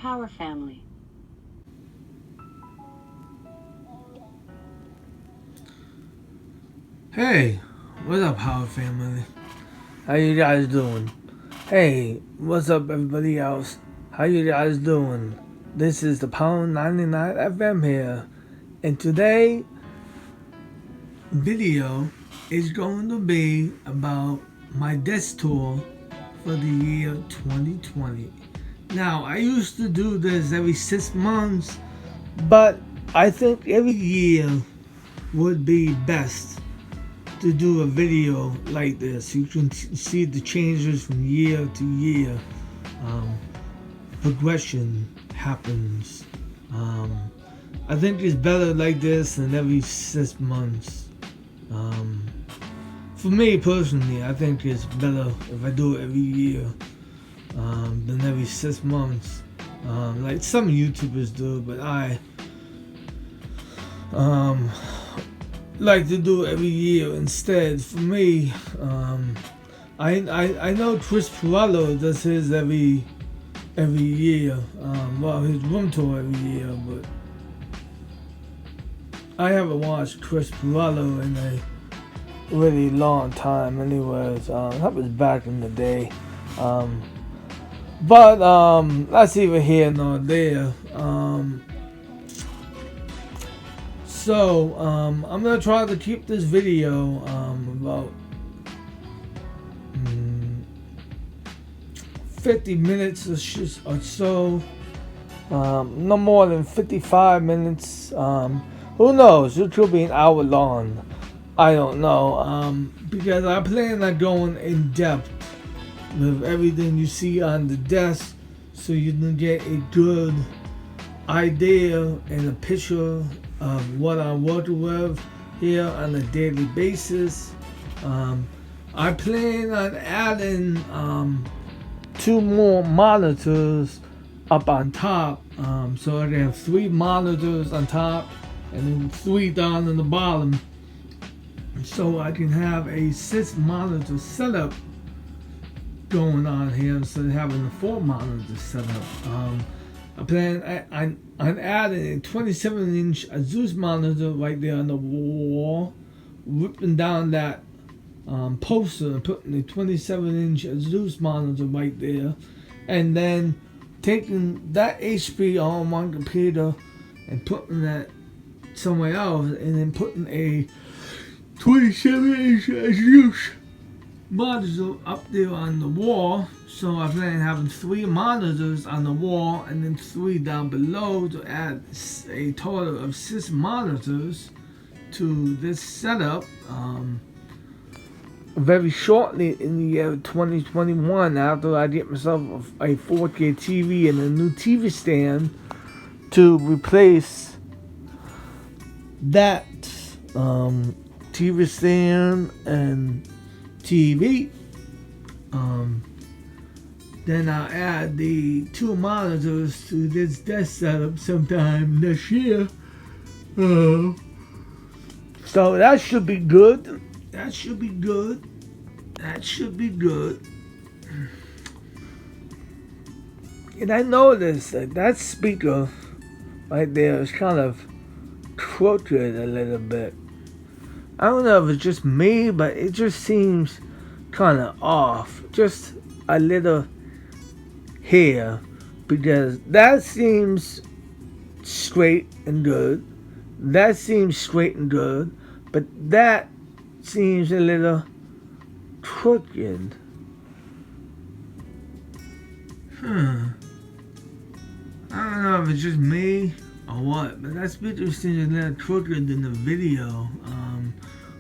Power family. Hey, what's up, Power family? How you guys doing? Hey, what's up, everybody else? How you guys doing? This is the Power 99 FM here, and today video is going to be about my desk tour for the year 2020. Now, I used to do this every 6 months, but I think every year would be best to do a video like this. You can see the changes from year to year. Progression happens. I think it's better like this than every 6 months. For me personally, I think it's better if I do it every year than every 6 months, like some YouTubers do. But I like to do it every year instead. For me, I know Chris Pirello does his every year. Well, his room tour every year, but I haven't watched Chris Pirello in a really long time. Anyways, that was back in the day. But that's either here nor there. So, I'm gonna try to keep this video about 50 minutes or so. No more than 55 minutes. Who knows? It could be an hour long. I don't know. Because I plan on going in depth with everything you see on the desk, so you can get a good idea and a picture of what I'm working with here on a daily basis. I plan on adding 2 more monitors up on top, so I can have 3 monitors on top and then 3 down in the bottom, so I can have a 6 monitor setup going on here instead of having a 4 monitor setup. I plan on adding a 27-inch Asus monitor right there on the wall, ripping down that poster and putting a 27-inch Asus monitor right there, and then taking that HP on my computer and putting that somewhere else, and then putting a 27-inch Asus monitor up there on the wall. So I plan on having 3 monitors on the wall and then 3 down below to add a total of 6 monitors to this setup. Very shortly in the year 2021, after I get myself a 4K TV and a new TV stand to replace that TV stand and TV, then I'll add the 2 monitors to this desk setup sometime next year. So that should be good. That should be good. That should be good. And I noticed that speaker right there is kind of crooked a little bit. I don't know if it's just me, but it just seems kind of off. Just a little here, because that seems straight and good. That seems straight and good, but that seems a little crooked. I don't know if it's just me or what, but that speaker seems a little crooked in the video.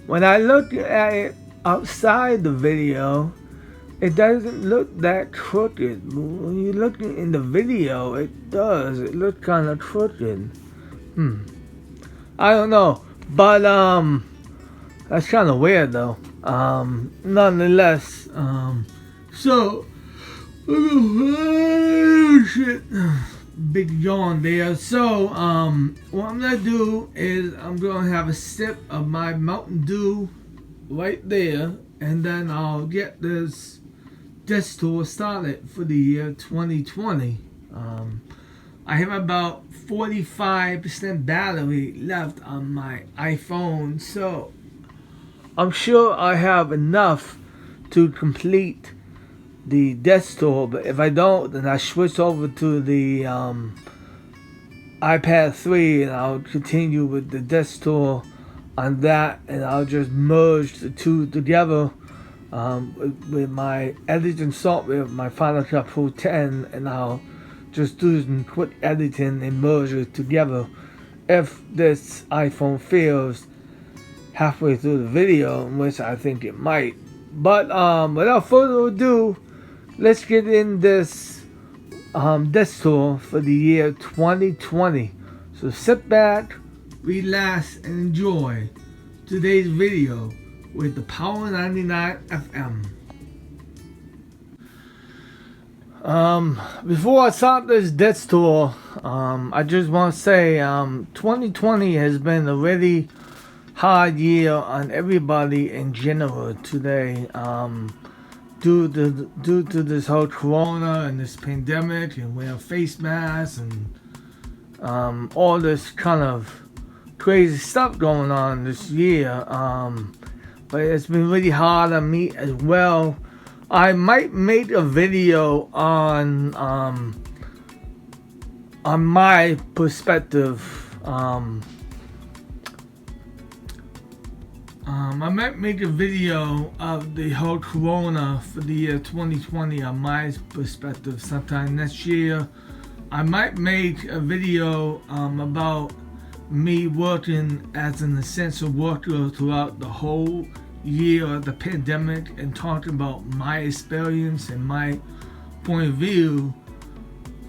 When I look at it outside the video, it doesn't look that crooked. But when you look in the video, it does. It looks kind of crooked. I don't know, but that's kind of weird though. Nonetheless, so oh shit. Big yawn there. So, what I'm gonna do is I'm gonna have a sip of my Mountain Dew right there, and then I'll get this desk tour started for the year 2020. I have about 45% battery left on my iPhone, so I'm sure I have enough to complete the desktop. But if I don't, then I switch over to the iPad 3 and I'll continue with the desktop on that, and I'll just merge the two together with my editing software, my Final Cut Pro 10, and I'll just do some quick editing and merge it together. If this iPhone fails halfway through the video, which I think it might. But without further ado, let's get in this desktop for the year 2020. So sit back, relax, and enjoy today's video with the Power 99 FM. Before I start this desktop, I just want to say 2020 has been a really hard year on everybody in general today, due to this whole corona and this pandemic and wearing face masks and all this kind of crazy stuff going on this year. But it's been really hard on me as well. I might make a video on my perspective. I might make a video of the whole corona for the year 2020 on my perspective sometime next year. I might make a video about me working as an essential worker throughout the whole year of the pandemic and talking about my experience and my point of view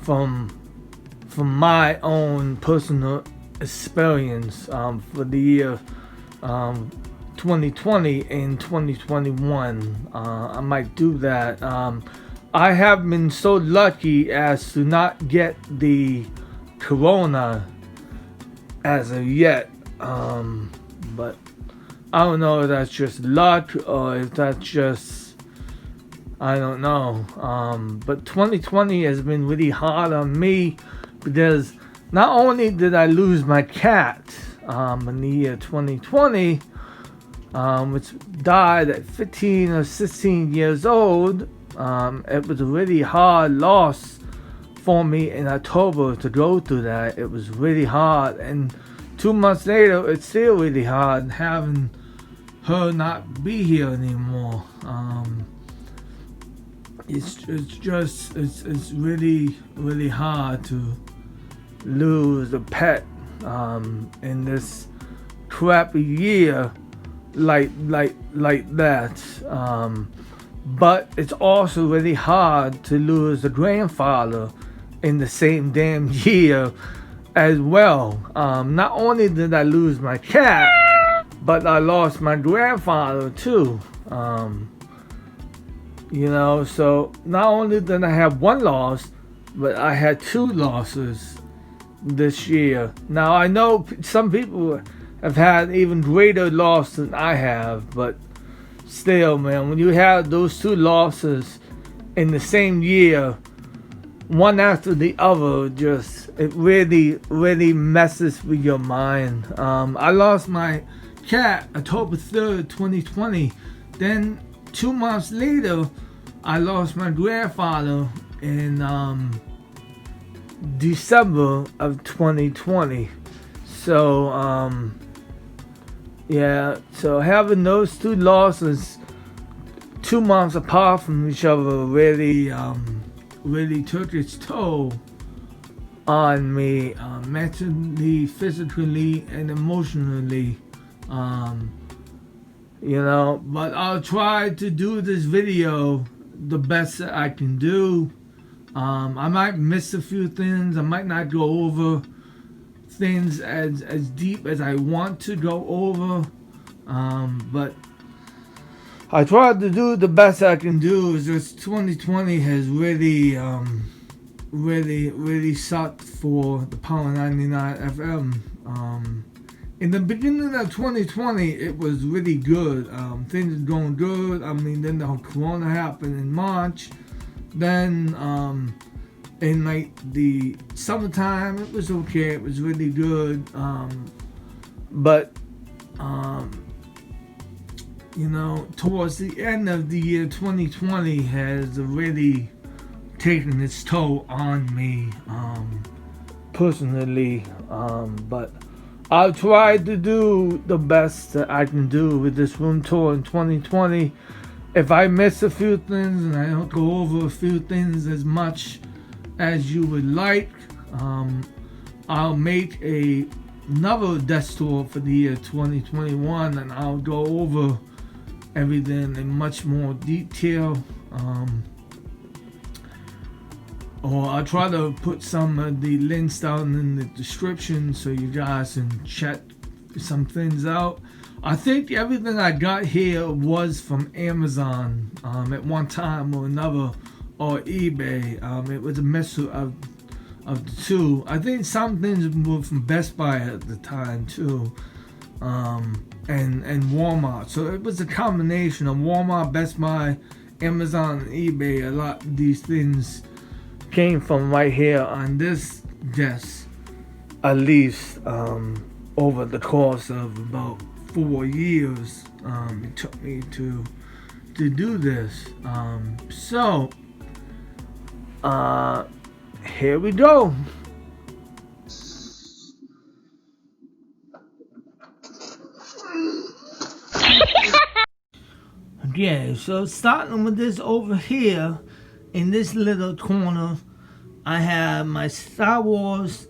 from my own personal experience for the year 2020 and 2021. I might do that. I have been so lucky as to not get the corona as of yet, but I don't know if that's just luck or if that's just, I don't know. But 2020 has been really hard on me because not only did I lose my cat in the year 2020, which died at 15 or 16 years old. It was a really hard loss for me in October to go through that. It was really hard, and 2 months later it's still really hard having her not be here anymore. It's really hard to lose a pet in this crappy year like that. But it's also really hard to lose a grandfather in the same damn year as well. Not only did I lose my cat, but I lost my grandfather too. So not only did I have one loss, but I had two losses this year. Now I know some people have had even greater loss than I have, but still, man, when you have those two losses in the same year, one after the other, it really messes with your mind. I lost my cat October 3rd, 2020. Then 2 months later, I lost my grandfather in December of 2020. So so having those two losses 2 months apart from each other really took its toll on me, mentally, physically, and emotionally. But I'll try to do this video the best that I can do. I might miss a few things. I might not go over things as deep as I want to go over, but I tried to do the best I can do. It's just 2020 has really sucked for the Power 99 FM. In the beginning of 2020, it was really good. Things were going good. I mean, then the whole corona happened in March. Then in like the summertime, it was okay. It was really good. But you know, towards the end of the year 2020 has really taken its toll on me personally. But I'll try to do the best that I can do with this room tour in 2020. If I miss a few things and I don't go over a few things as much as you would like, I'll make another desk tour for the year 2021, and I'll go over everything in much more detail. Or I'll try to put some of the links down in the description so you guys can check some things out. I think everything I got here was from Amazon at one time or another, or eBay. It was a mixture of the two. I think some things were from Best Buy at the time too, and Walmart. So it was a combination of Walmart, Best Buy, Amazon, and eBay. A lot of these things came from right here on this desk, at least over the course of about 4 years. It took me to do this. So here we go. Okay, so starting with this over here, in this little corner, I have my Star Wars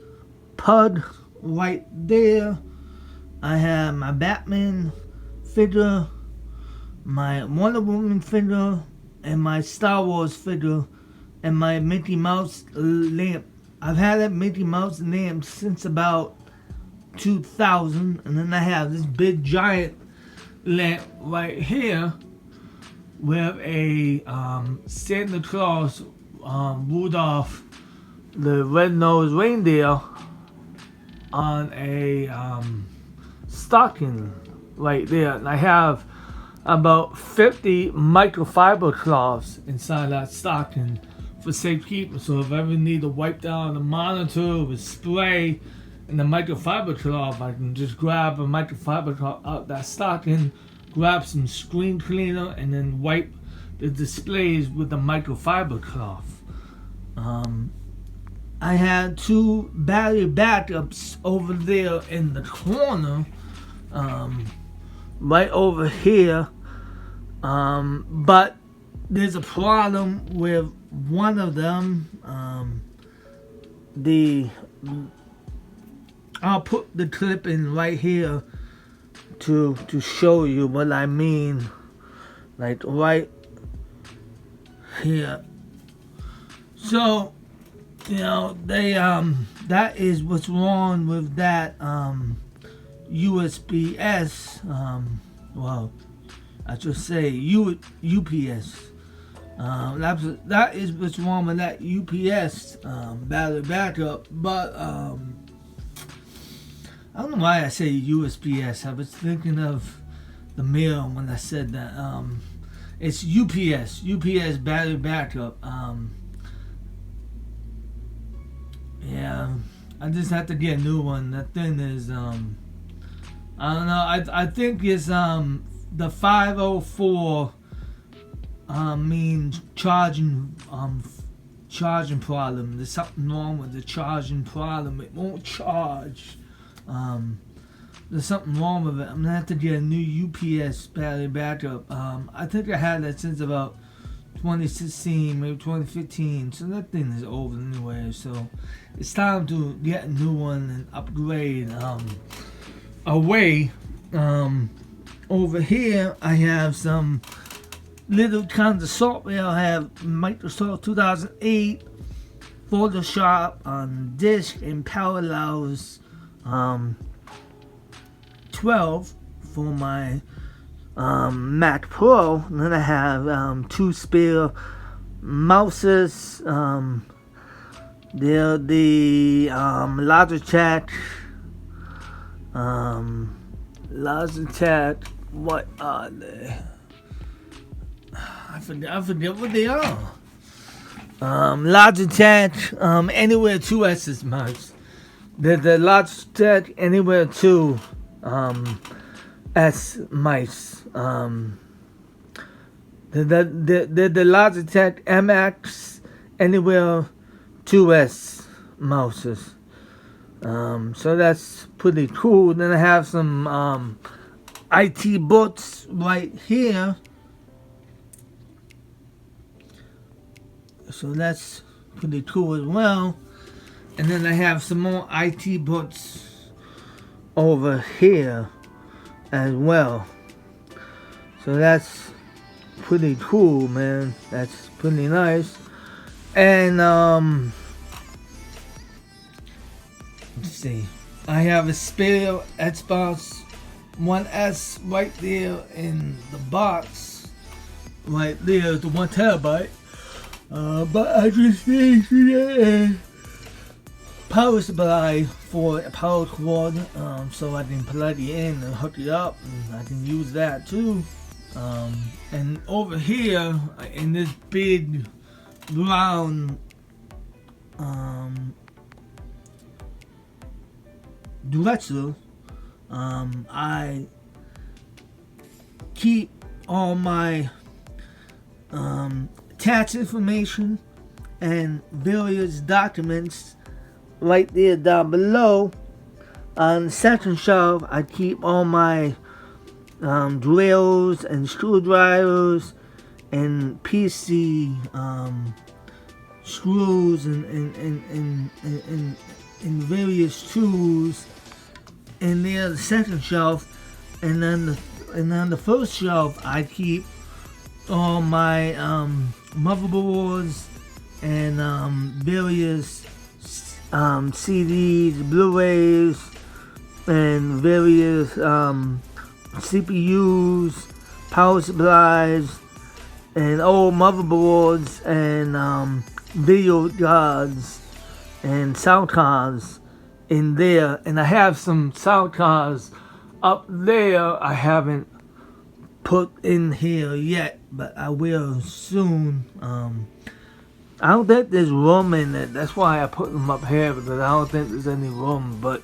pud right there. I have my Batman figure, my Wonder Woman figure, and my Star Wars figure, and my Mickey Mouse lamp. I've had that Mickey Mouse lamp since about 2000, and then I have this big giant lamp right here with a Santa Claus, Rudolph the Red-Nosed Reindeer on a stocking right there. And I have about 50 microfiber cloths inside that stocking for safekeeping. So if I ever need to wipe down the monitor with spray and the microfiber cloth, I can just grab a microfiber cloth out that stocking, grab some screen cleaner, and then wipe the displays with the microfiber cloth. I had 2 battery backups over there in the corner, right over here. But there's a problem with one of them. I'll put the clip in right here to show you what I mean, like right here. So, you know, they that is what's wrong with that USB-S. Well, I should say UPS. That is what's wrong with that UPS battery backup. But I don't know why I say USB-S. I was thinking of the mail when I said that. It's UPS battery backup. Yeah, I just have to get a new one. That thing is, I don't know. I think it's the 504 means charging problem. There's something wrong with the charging problem. It won't charge. There's something wrong with it. I'm gonna have to get a new UPS battery backup. I think I had that since about 2016, maybe 2015. So that thing is old anyway. So it's time to get a new one and upgrade. Away. Over here, I have some little kinds of software. I have Microsoft 2008, Photoshop on disk, and Parallels 12 for my Mac Pro. And then I have 2 spare mouses. They're the Logitech. Logitech. What are they? I forget what they are. Logitech Anywhere 2S mouse. The Logitech Anywhere 2 S mice. The Logitech MX Anywhere 2S mouses. So that's pretty cool. Then I have some IT books right here. So that's pretty cool as well. And then I have some more IT books over here as well. So that's pretty cool, man. That's pretty nice. And let's see. I have a spare Xbox One S right there in the box. Right there, the 1 terabyte. But I just need a power supply for a power cord, so I can plug it in and hook it up, and I can use that too. And over here in this big round dresser, I keep all my tax information and various documents right there down below. On the second shelf, I keep all my drills and screwdrivers and PC screws and various tools in there. The second shelf, and then on the first shelf, I keep all my motherboards and various CDs, Blu-rays, and various CPUs, power supplies, and old motherboards and video cards and sound cards in there. And I have some sound cards up there I haven't put in here yet, but I will soon. I don't think there's room in it. That's why I put them up here, because I don't think there's any room. But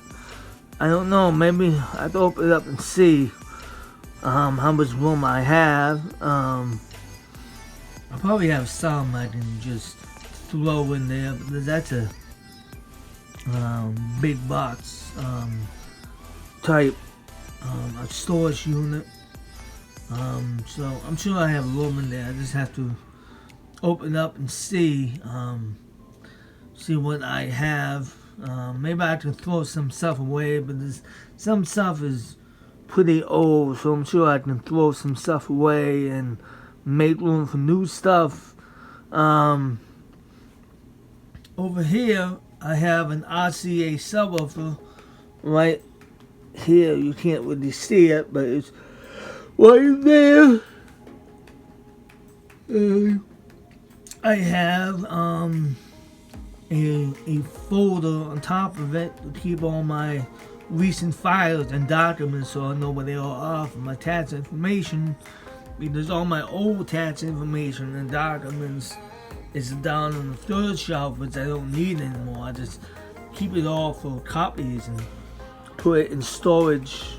I don't know. Maybe I have to open it up and see how much room I have. I probably have some I can just throw in there, because that's a big box type a storage unit. So I'm sure I have room in there. I just have to open up and see what I have. Maybe I can throw some stuff away, but some stuff is pretty old, so I'm sure I can throw some stuff away and make room for new stuff. Over here, I have an RCA subwoofer right here. You can't really see it, but it's right there. I have a folder on top of it to keep all my recent files and documents, so I know where they all are for my tax information, because all my old tax information and documents is down on the third shelf, which I don't need anymore. I just keep it all for copies and put it in storage.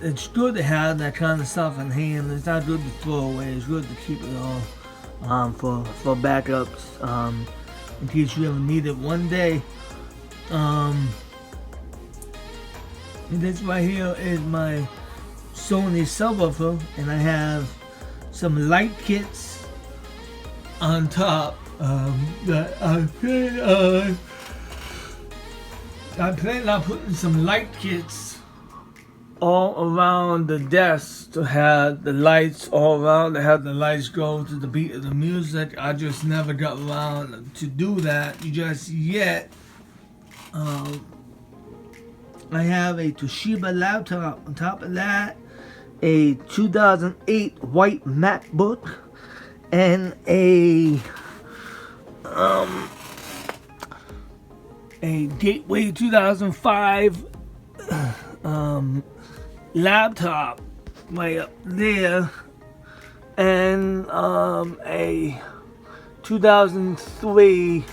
It's good to have that kind of stuff in hand. It's not good to throw away. It's good to keep it all for backups in case you ever need it one day. And this right here is my Sony subwoofer, and I have some light kits on top that I plan on putting some light kits all around the desk to have the lights all around, to have the lights go to the beat of the music. I just never got around to do that just yet. I have a Toshiba laptop on top of that, a 2008 white MacBook, and a Gateway 2005 laptop right up there, and a 2003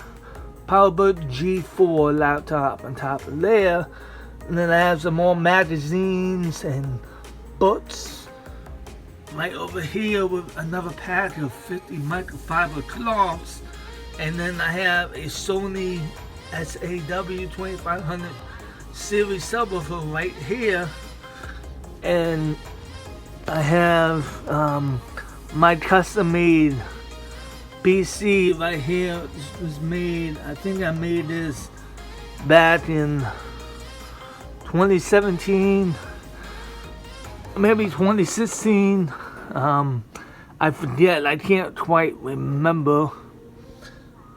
PowerBook G4 laptop on top of there. And then I have some more magazines and books right over here with another pack of 50 microfiber cloths. And then I have a Sony SAW2500 series subwoofer right here. And I have my custom made PC right here. This was made, I think I made this back in 2017, maybe 2016. I forget, I can't quite remember.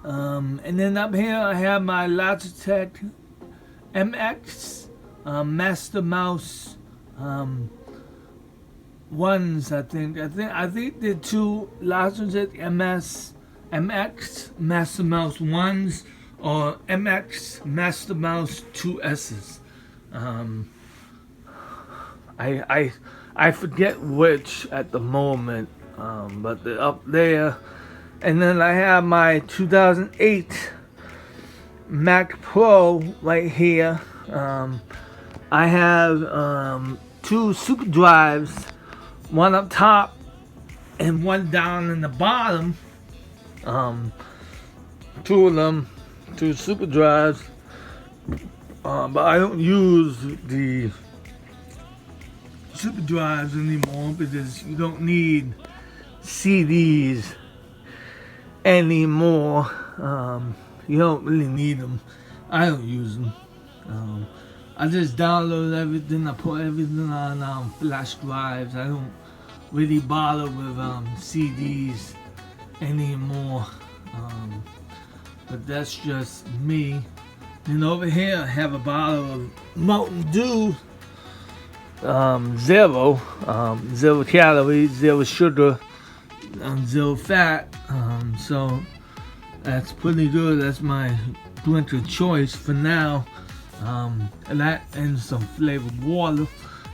And then up here I have my Logitech MX Master Mouse ones. I think the two Logitech MX Master Mouse ones or MX Master Mouse 2S's. I forget which at the moment, but they're up there. And then I have my 2008 Mac Pro right here. I have two super drives, one up top and one down in the bottom. Two of them, two super drives. But I don't use the super drives anymore because you don't need CDs anymore. You don't really need them. I don't use them. I just download everything. I put everything on flash drives. I don't really bother with CDs anymore. But that's just me. And over here I have a bottle of Mountain Dew, zero calories, zero sugar, zero fat. So that's pretty good. That's my drink of choice for now. And that and some flavored water.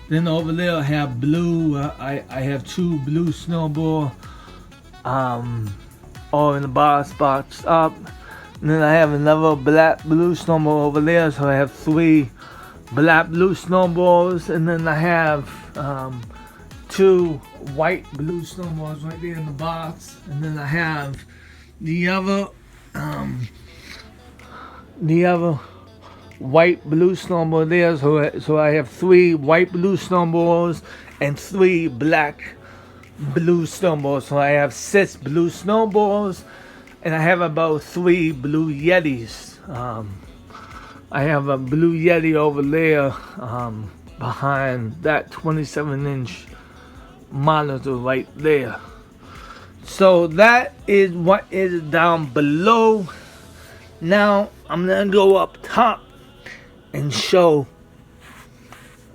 Then over there I have blue. I have two blue Snowball, all in the bar spots up. And then I have another black blue snowball over there, so I have three black blue snowballs. And then I have two white blue snowballs right there in the box. And then I have the other white blue snowball there. So I have three white blue snowballs and three black blue snowballs. So I have 6 blue snowballs. And I have about 3 blue Yetis. I have a blue Yeti over there behind that 27-inch monitor right there. So that is what is down below. Now I'm gonna go up top and show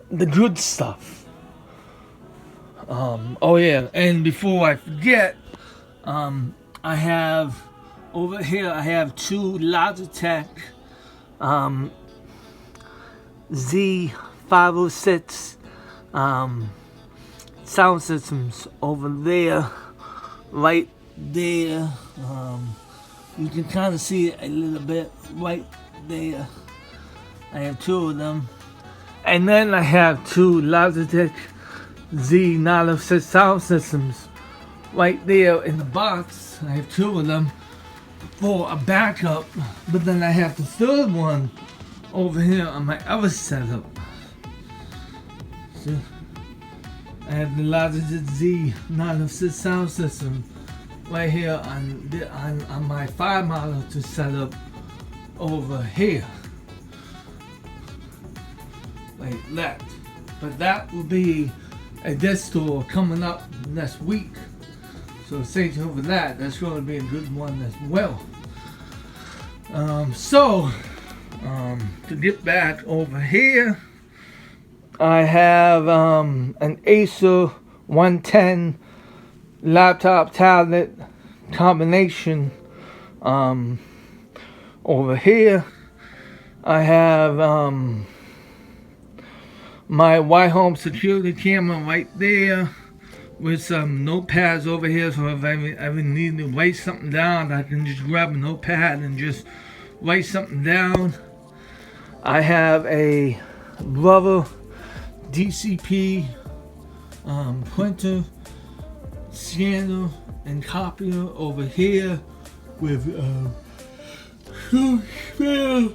the good stuff. Oh yeah, and before I forget, I have over here, I have two Logitech Z506 sound systems over there, right there. You can kind of see it a little bit right there. I have two of them. And then I have two Logitech Z906 sound systems right there in the box. I have two of them for a backup, but then I have the third one over here on my other setup. So I have the Logitech Z906 sound system right here on my 5 monitor setup over here, like that. But that will be a disc tour coming up next week. So stay tuned for that. That's going to be a good one as well. To get back over here, I have an Acer 110 laptop tablet combination. Over here, I have my White Home security camera right there with some notepads over here, so if I ever need to write something down, I can just grab a notepad and just write something down. I have a Brother DCP printer, scanner, and copier over here with two spare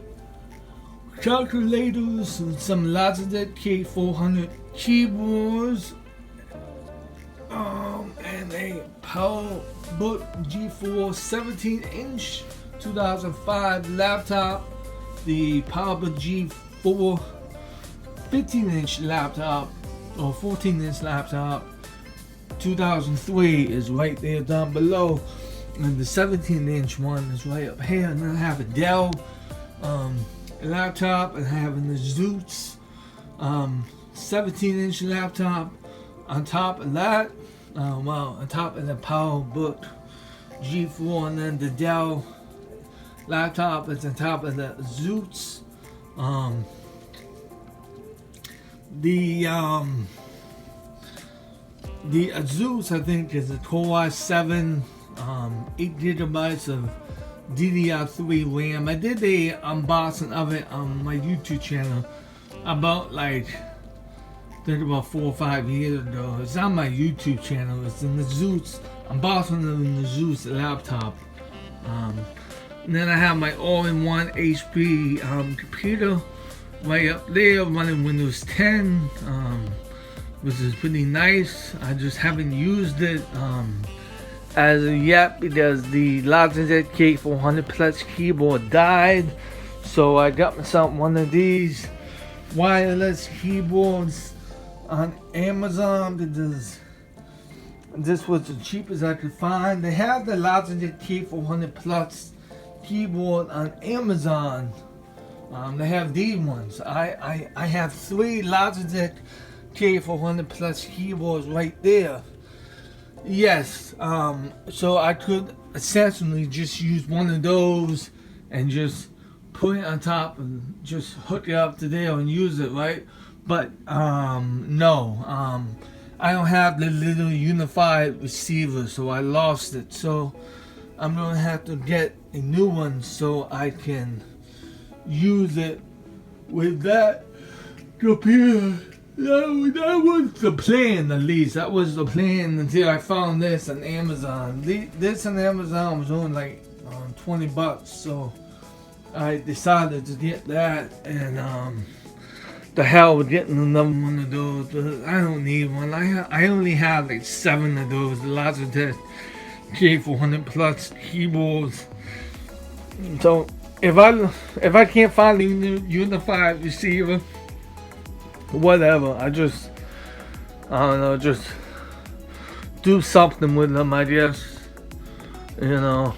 calculators and some Logitech K400 keyboards, and a PowerBook G4 17-inch 2005 laptop, the PowerBook G4 15-inch laptop or 14-inch laptop 2003 is right there down below, and the 17-inch one is right up here. And then I have a Dell laptop, and having the Zeus 17-inch laptop on top of that. On top of the PowerBook G4, and then the Dell laptop is on top of the Zeus. The Zeus, I think, is a Core i7, 8 gigabytes of DDR3 RAM. I did a unboxing of it on my YouTube channel about about 4 or 5 years ago. It's on my YouTube channel. It's in the Zeus. I'm bossing it in the Zeus laptop. And then I have my all-in-one HP computer right up there running Windows 10, which is pretty nice. I just haven't used it as of yet because the Logitech K400 Plus keyboard died. So I got myself one of these wireless keyboards on Amazon because this was the cheapest I could find. They have the Logitech K400 Plus keyboard on Amazon. They have these ones. I have 3 Logitech K400 Plus keyboards right there. Yes, so I could essentially just use one of those and just put it on top and just hook it up to there and use it, right? But no, I don't have the little unified receiver, so I lost it. So I'm gonna have to get a new one so I can use it with that computer. That was the plan, at least. That was the plan until I found this on Amazon. This on Amazon was only like $20, so I decided to get that, and the hell with getting another one of those. But I don't need one. I only have like 7 of those Logitech K400 Plus keyboards. So if I can't find a unified receiver, whatever, I don't know, just do something with them, I guess. You know,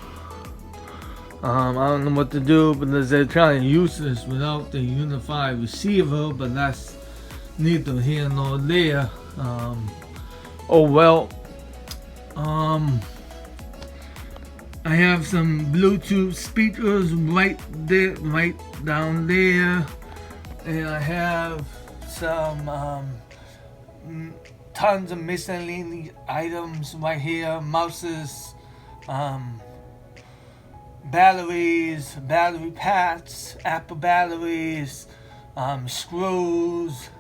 I don't know what to do, because they're trying to use this without the unified receiver, but that's neither here nor there. Oh well. I have some Bluetooth speakers right there, right down there, and I have some tons of miscellaneous items right here: mouses, batteries, battery packs, Apple batteries, screws,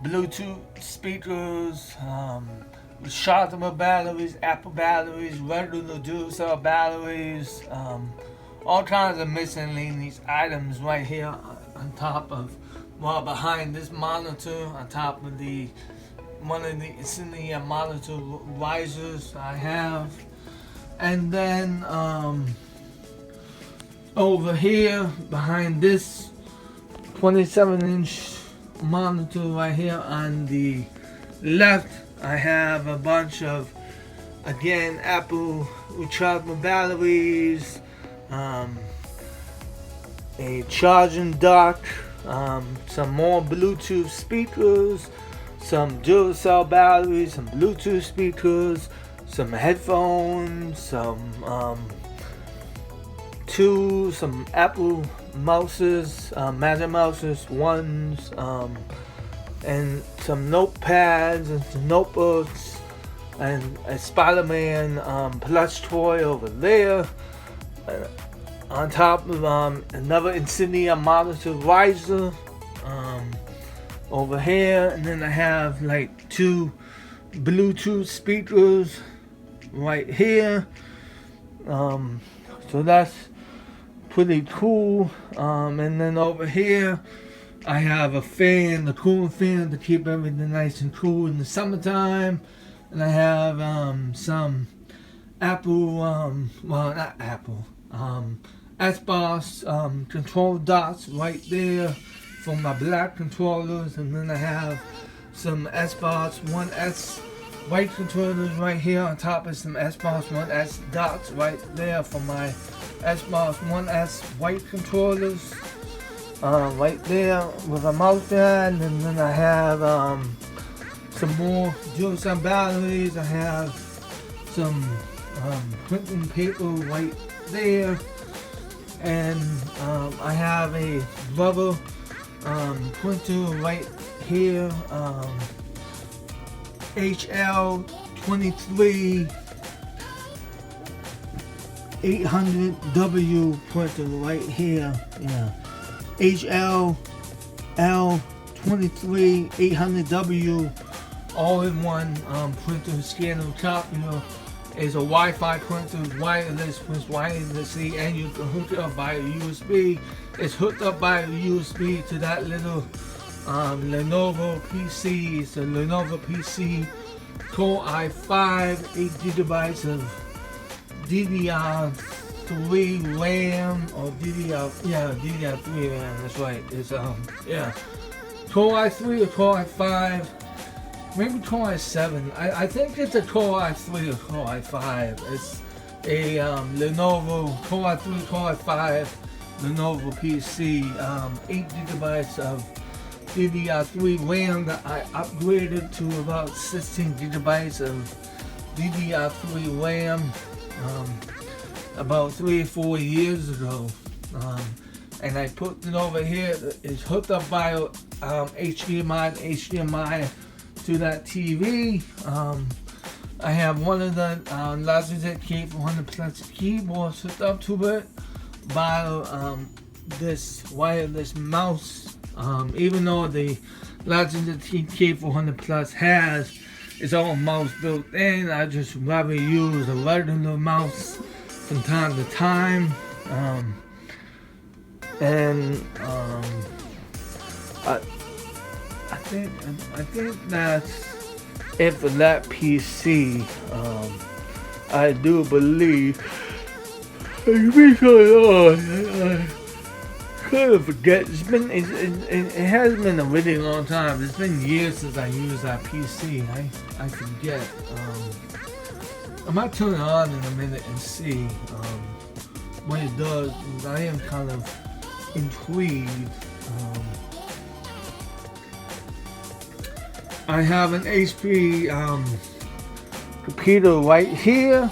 Bluetooth speakers, rechargeable batteries, Apple batteries, regular dual-cell batteries, all kinds of miscellaneous items right here on top of, well, behind this monitor, on top of it's in the monitor risers I have. And then over here behind this 27-inch monitor right here on the left, I have a bunch of, again, Apple rechargeable batteries, a charging dock, some more Bluetooth speakers, some dual cell batteries, some Bluetooth speakers, some headphones, some Apple mouses, Magic Mouses ones, and some notepads and some notebooks, and a Spider-Man plush toy over there. On top of another Insignia monitor riser over here, and then I have like 2 Bluetooth speakers right here. So that's pretty cool. And then over here I have a fan, the cooling fan to keep everything nice and cool in the summertime. And I have some Apple, well, not Apple, Xbox control dots right there for my black controllers. And then I have some Xbox One S white controllers right here on top of some Xbox One S dots right there for my Xbox One S white controllers. Right there with a mouse pad. And then I have some more dual cell batteries. I have some printing paper right there, and I have a rubber printer right here, HL23 800W printer right here. Yeah, HL23 800W all-in-one printer, scanner, copier. Is a Wi-Fi printer, wireless, prints wirelessly, and you can hook it up by a USB. It's hooked up by a USB to that little Lenovo PC. It's a Lenovo PC Core i5, 8 GB of DDR3 RAM, or DDR3 RAM. That's right. It's Core i3 or Core i5. Maybe Core i7. I think it's a Core i3 or Core i5. It's a Lenovo Core i3, Core i5 Lenovo PC. 8 GB of DDR3 RAM that I upgraded to about 16 GB of DDR3 RAM about 3 or 4 years ago. And I put it over here. It's hooked up by HDMI to that TV. I have one of the Logitech K400 Plus keyboards hooked up to it by this wireless mouse. Even though the Logitech K400 Plus has its own mouse built in, I just rather use a regular mouse from time to time. I think that's it for that PC. I do believe. I kind of forget. It has been a really long time. It's been years since I used that PC. I forget. I might turn it on in a minute and see what it does. I am kind of intrigued. I have an HP computer right here.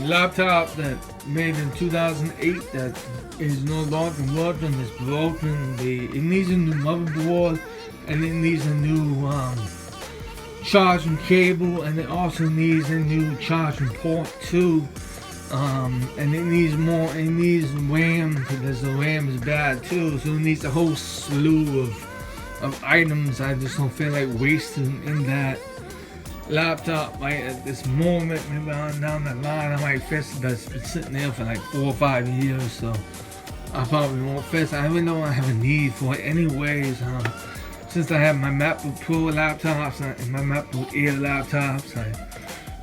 Laptop that made in 2008 that is no longer working. It's broken. It needs a new motherboard, and it needs a new charging cable, and it also needs a new charging port too. And it needs more. It needs RAM because the RAM is bad too. So it needs a whole slew of items. I just don't feel like wasting in that laptop right at this moment. Maybe on down the line I might fix it. That's been sitting there for like 4 or 5 years, so I probably won't fix it. I really don't have a need for it anyways. Since I have my MacBook Pro laptops and my MacBook Air laptops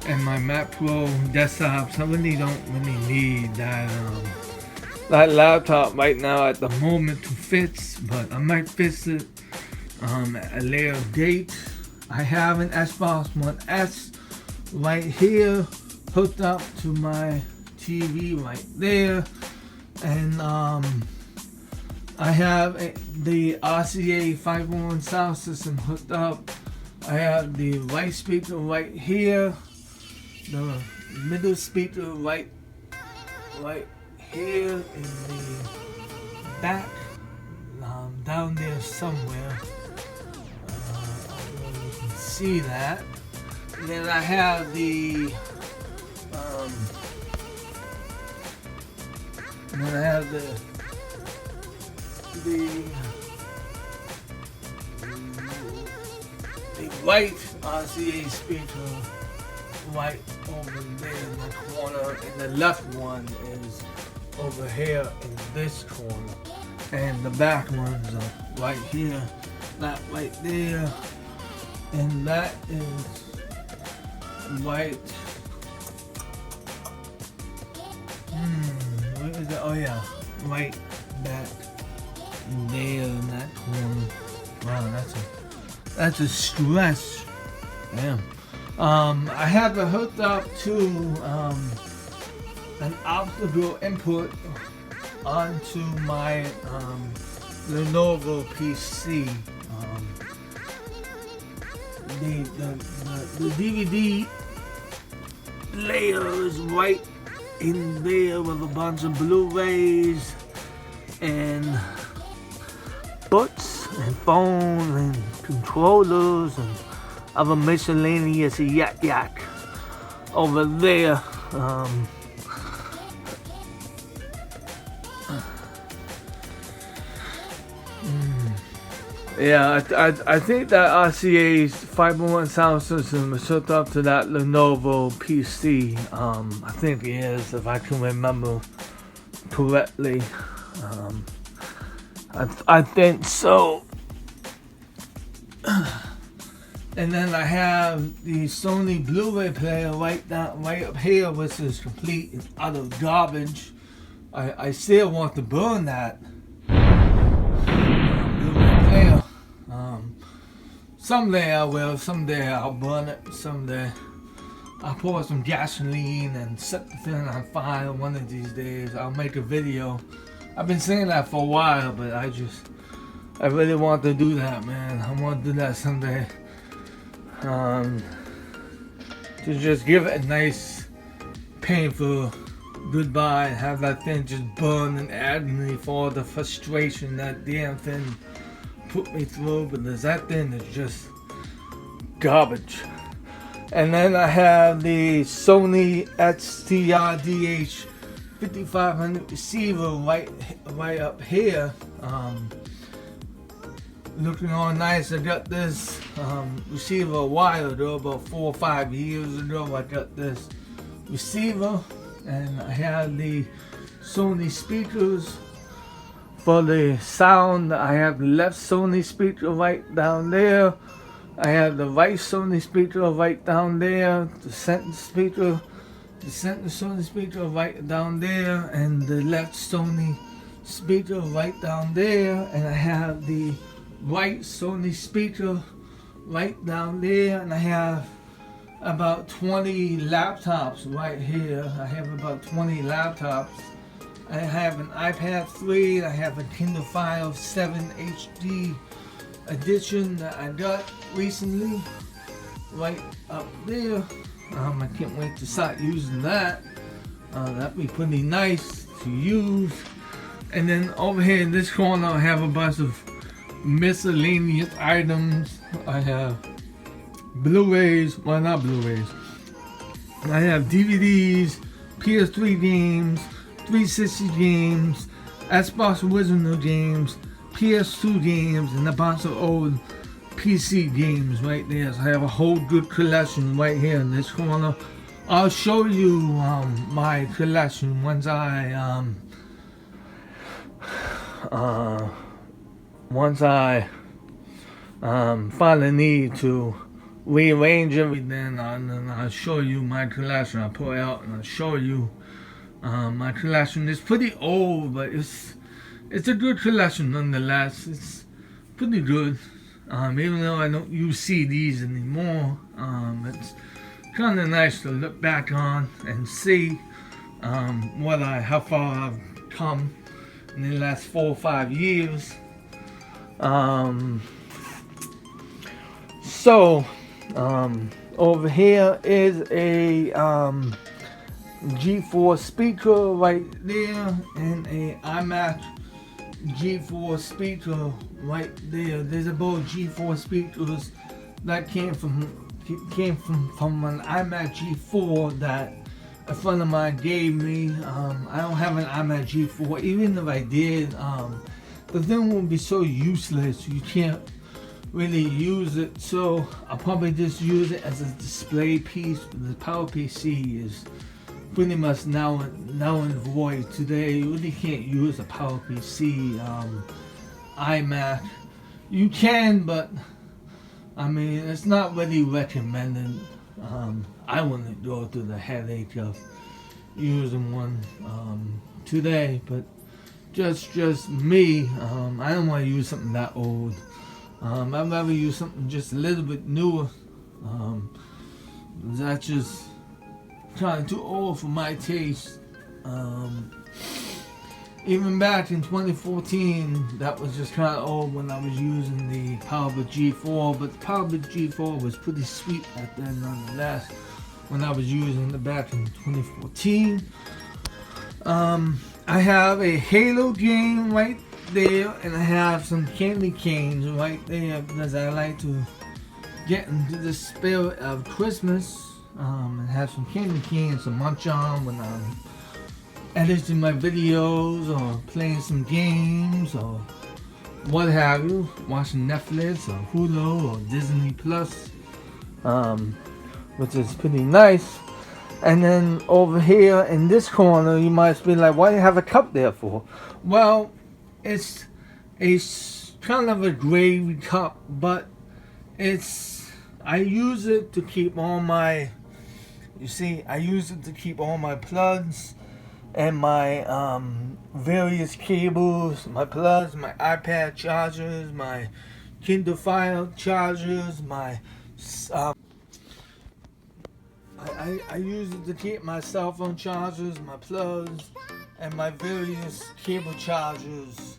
and my Mac Pro desktops, I really don't need that laptop right now at the moment to fix, but I might fix it at a later date. I have an Xbox One S right here hooked up to my TV right there, and I have the RCA 501 sound system hooked up. I have the right speaker right here, the middle speaker right here in the back, down there somewhere. You can see that. And then I have the white RCA speaker right over there in the corner, and the left one is over here in this corner, and the back ones are right here, that right there, and that is right. Where is it? Oh yeah, right back there in that corner. Wow, that's a stretch. Damn. I have it hooked up to an optical input onto my Lenovo PC. The DVD layer is right in there with a bunch of Blu-rays and books and phones and controllers and other miscellaneous yak over there. Yeah, I think that RCA's 5.1 sound system is hooked up to that Lenovo PC. I think it is, if I can remember correctly. I think so. And then I have the Sony Blu-ray player right up here, which is complete and utter garbage. I still want to burn that Blu-ray player. Someday I will. Someday I'll burn it. Someday I'll pour some gasoline and set the thing on fire. One of these days I'll make a video. I've been saying that for a while, but I really want to do that, man. I want to do that someday. To just give it a nice, painful goodbye and have that thing just burn in agony for all the frustration that damn thing put me through, because that thing is just garbage. And then I have the Sony XTR-DH 5500 receiver right up here. Looking all nice. I got this receiver a while ago, about 4 or 5 years ago. I got this receiver, and I have the Sony speakers for the sound. I have the left Sony speaker right down there. I have the right Sony speaker right down there. The center Sony speaker right down there, and the left Sony speaker right down there. And I have the right Sony speaker right down there, and I have about 20 laptops right here. I have about 20 laptops. I have an iPad 3, I have a Kindle Fire 7 HD edition that I got recently right up there. I can't wait to start using that. That'd be pretty nice to use. And then over here in this corner I have a bunch of miscellaneous items. I have Blu-rays, well, not Blu-rays. I have DVDs, PS3 games, 360 games, Xbox original games, PS2 games, and a bunch of old PC games right there. So I have a whole good collection right here in this corner. I'll show you my collection once I find the need to rearrange everything, and then I'll show you my collection. I'll pull it out and I'll show you my collection. It's pretty old, but it's a good collection nonetheless. It's pretty good. Even though I don't use CDs anymore, it's kind of nice to look back on and see how far I've come in the last 4 or 5 years. Over here is a G4 speaker right there, and a iMac G4 speaker right there. There's about G4 speakers that came from an iMac G4 that a friend of mine gave me. I don't have an iMac G4. Even if I did, the thing would be so useless. You can't really use it. So I'll probably just use it as a display piece. The Power PC is pretty much now in void. Today you really can't use a Power PC iMac. You can, but I mean it's not really recommended. I wouldn't go through the headache of using one today, but just me, I don't want to use something that old. I'd rather use something just a little bit newer. That's just kind of too old for my taste. Even back in 2014, that was just kind of old when I was using the PowerBook G4, but the PowerBook G4 was pretty sweet back then nonetheless when I was using it back in 2014. I have a Halo game right there, and I have some candy canes right there because I like to get into the spirit of Christmas and have some candy canes to munch on when I'm editing my videos or playing some games or what have you, watching Netflix or Hulu or Disney Plus, which is pretty nice. And then over here in this corner, you might be like, why do you have a cup there for? Well, it's a kind of a gravy cup, but I use it to keep all my, I use it to keep all my plugs and my various cables, my plugs, my iPad chargers, my Kindle Fire chargers, my I use it to keep my cell phone chargers, my plugs, and my various cable chargers.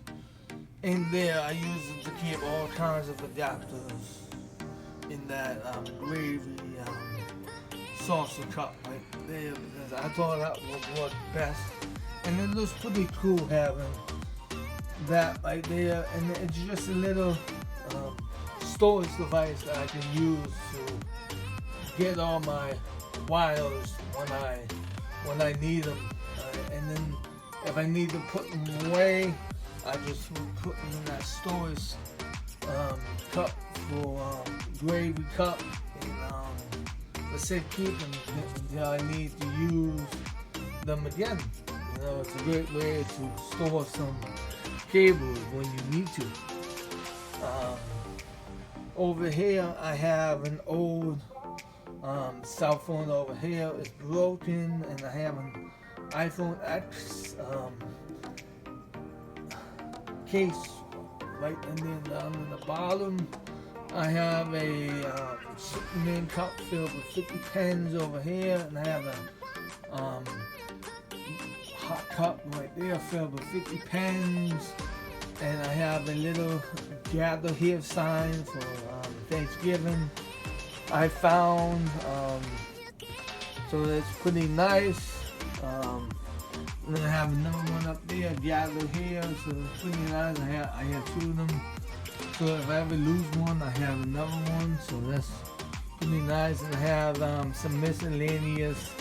In there, I use it to keep all kinds of adapters in that gravy saucer cup right there, because I thought that would work best. And it looks pretty cool having that right there. And it's just a little storage device that I can use to get all my wires when I need them. And then if I need to put them away, I just put them in that storage cup for gravy cup, and let's say keep them until I need to use them again. You know, it's a great way to store some cables when you need to. Over here I have an old cell phone over here. It's broken, and I have an iPhone X case right in there down in the bottom. I have a Superman cup filled with 50 pens over here, and I have a hot cup right there filled with 50 pens, and I have a little gather here sign for Thanksgiving I found, so that's pretty nice. And then I have another one up there, gather here, so it's pretty nice. I have two of them, so if I ever lose one, I have another one, so that's pretty nice. And I have some miscellaneous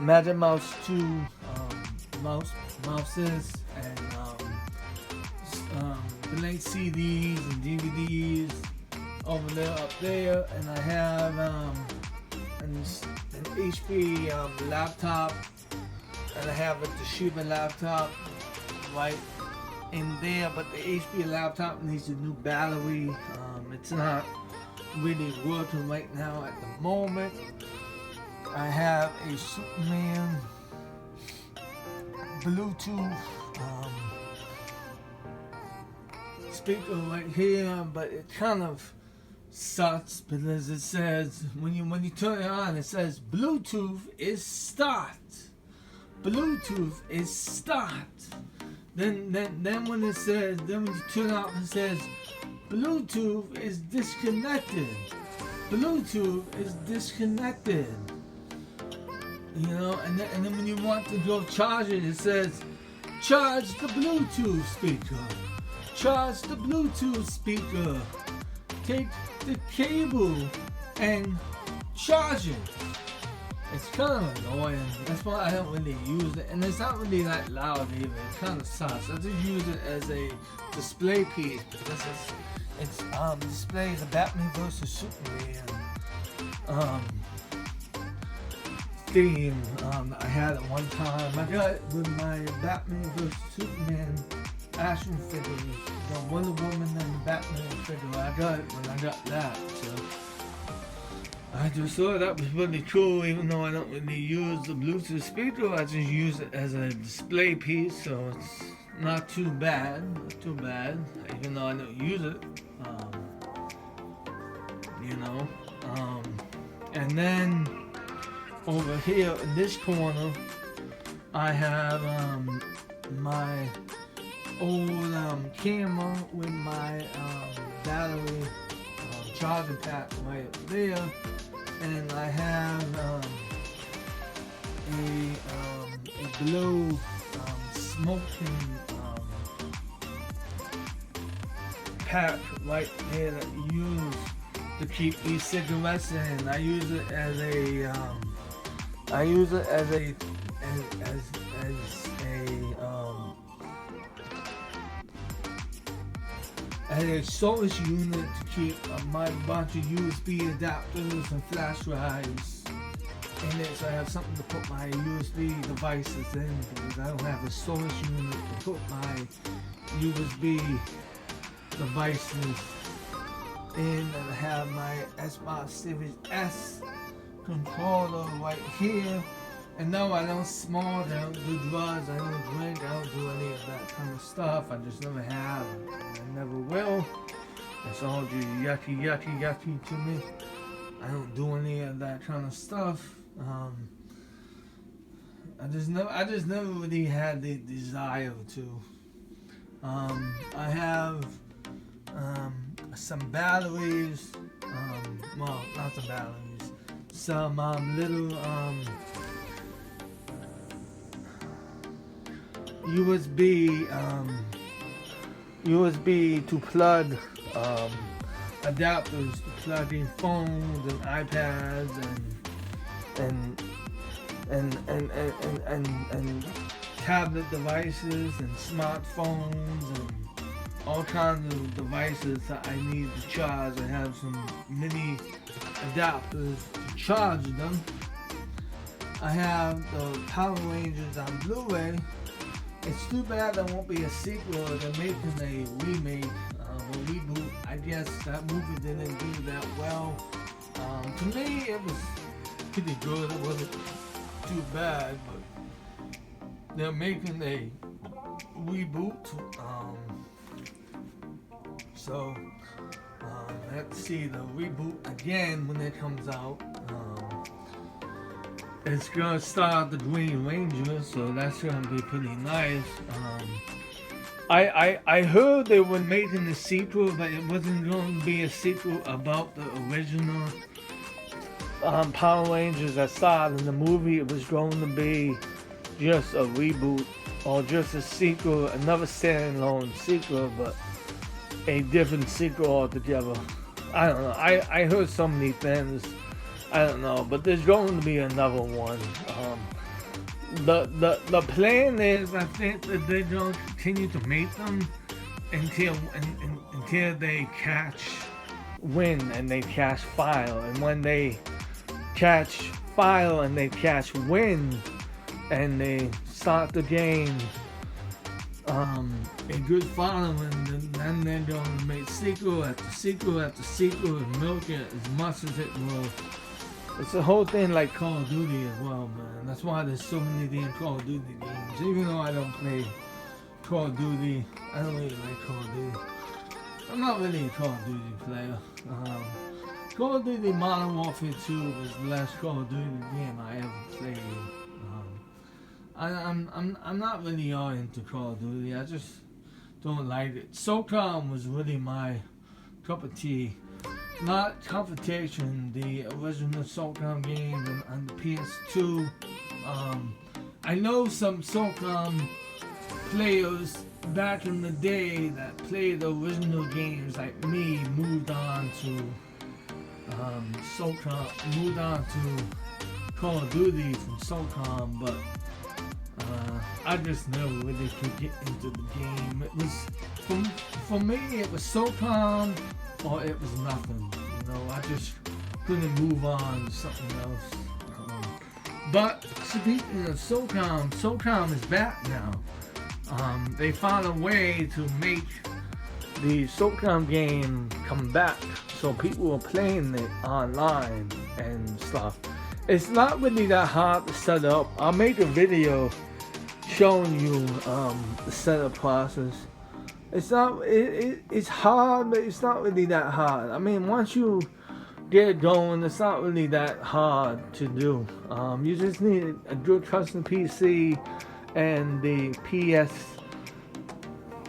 Magic Mouse 2 mouses, and blank CDs and DVDs over there, up there. And I have an HP laptop, and I have a Toshiba laptop right in there, but the HP laptop needs a new battery. It's not really working right now at the moment. I have a Superman Bluetooth speaker right here, but it kind of sucks because it says when you turn it on, it says Bluetooth is start. Bluetooth is start. Then when it says, then when you turn it off, it says Bluetooth is disconnected. Bluetooth is disconnected. You know, and then when you want to go charge it, it says Charge the Bluetooth speaker. Charge the Bluetooth speaker. Take the cable and charge it. It's kind of annoying. That's why I don't really use it. And it's not really that loud either. It kind of sucks. I just use it as a display piece because it's displays the Batman vs Superman theme. I had it one time. I got it with my Batman vs Superman action figures, the Wonder Woman and the Batman figure. I got it when I got that. So I just thought that was really cool, even though I don't really use the Bluetooth speaker. I just use it as a display piece, so it's not too bad. Not too bad, even though I don't use it. And then over here in this corner, I have my old camera with my battery charger pack right up there, and I have a blue smoking pack right there that you use to keep these cigarettes in. I use it as a storage unit to keep my bunch of USB adapters and flash drives in it, so I have something to put my USB devices in, because I don't have a storage unit to put my USB devices in. And I have my Xbox Series S controller right here. And no, I don't smoke, I don't do drugs, I don't drink, I don't do any of that kind of stuff. I just never have, and I never will. It's all just yucky to me. I don't do any of that kind of stuff. I just never really had the desire to. I have some batteries. Well, not some batteries. Some little USB to plug adapters to plug in phones and iPads and tablet devices and smartphones and all kinds of devices that I need to charge. I have some mini adapters to charge them. I have the Power Rangers on Blu-ray. It's too bad there won't be a sequel. They're making a remake, a reboot. I guess that movie didn't do that well. To me, it was pretty good. It wasn't too bad, but they're making a reboot. So I have to see the reboot again when it comes out. It's gonna start the Green Ranger, so that's gonna be pretty nice. I heard they were making a sequel, but it wasn't going to be a sequel about the original Power Rangers that started in the movie. It was going to be just a reboot or just a sequel, another standalone sequel, but a different sequel altogether. I don't know. I heard so many things. I don't know, but there's going to be another one. The plan is, I think, that they're going to continue to make them until they catch wind and they catch fire. And when they catch fire and they catch wind and they start to gain a good following, then they're going to make sequel after sequel after sequel and milk it as much as it will. It's the whole thing like Call of Duty as well, man. That's why there's so many damn Call of Duty games. Even though I don't play Call of Duty, I don't really like Call of Duty. I'm not really a Call of Duty player. Call of Duty Modern Warfare 2 was the last Call of Duty game I ever played. I'm not really all into Call of Duty. I just don't like it. SOCOM was really my cup of tea. Not Confrontation, the original SOCOM game on the PS2. I know some SOCOM players back in the day that played the original games like me moved on to moved on to Call of Duty from SOCOM, but I just never really could get into the game. It was for me, it was SOCOM or it was nothing. You know, I just couldn't move on to something else. But speaking of SOCOM is back now. They found a way to make the SOCOM game come back, so people are playing it online and stuff. It's not really that hard to set up. I'll make a video showing you the setup process. It's not. It's hard, but it's not really that hard. I mean, once you get it going, it's not really that hard to do. You just need a good custom PC and the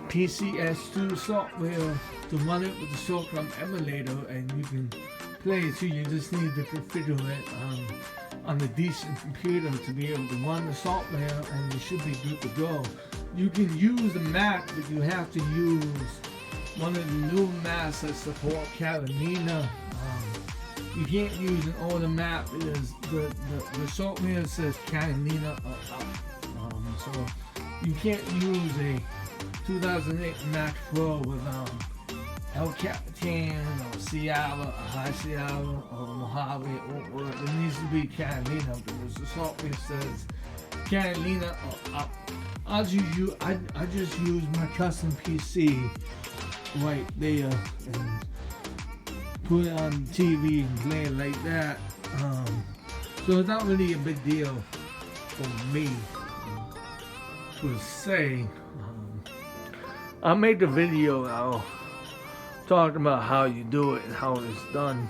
PCS2 software to run it with the SOCOM emulator, and you can play it too. You just need to configure it on a decent computer to be able to run the software, and you should be good to go. You can use the Mac, but you have to use one of the new Macs that support Catalina. You can't use an older Mac because the software says Catalina up. So you can't use a 2008 Mac Pro with El Capitan or Sierra or High Sierra or Mojave. It needs to be Catalina because the software says Catalina or up. I just use my custom PC right there and put it on TV and play it like that. So it's not really a big deal for me to say. I'll make a video now talking about how you do it and how it's done.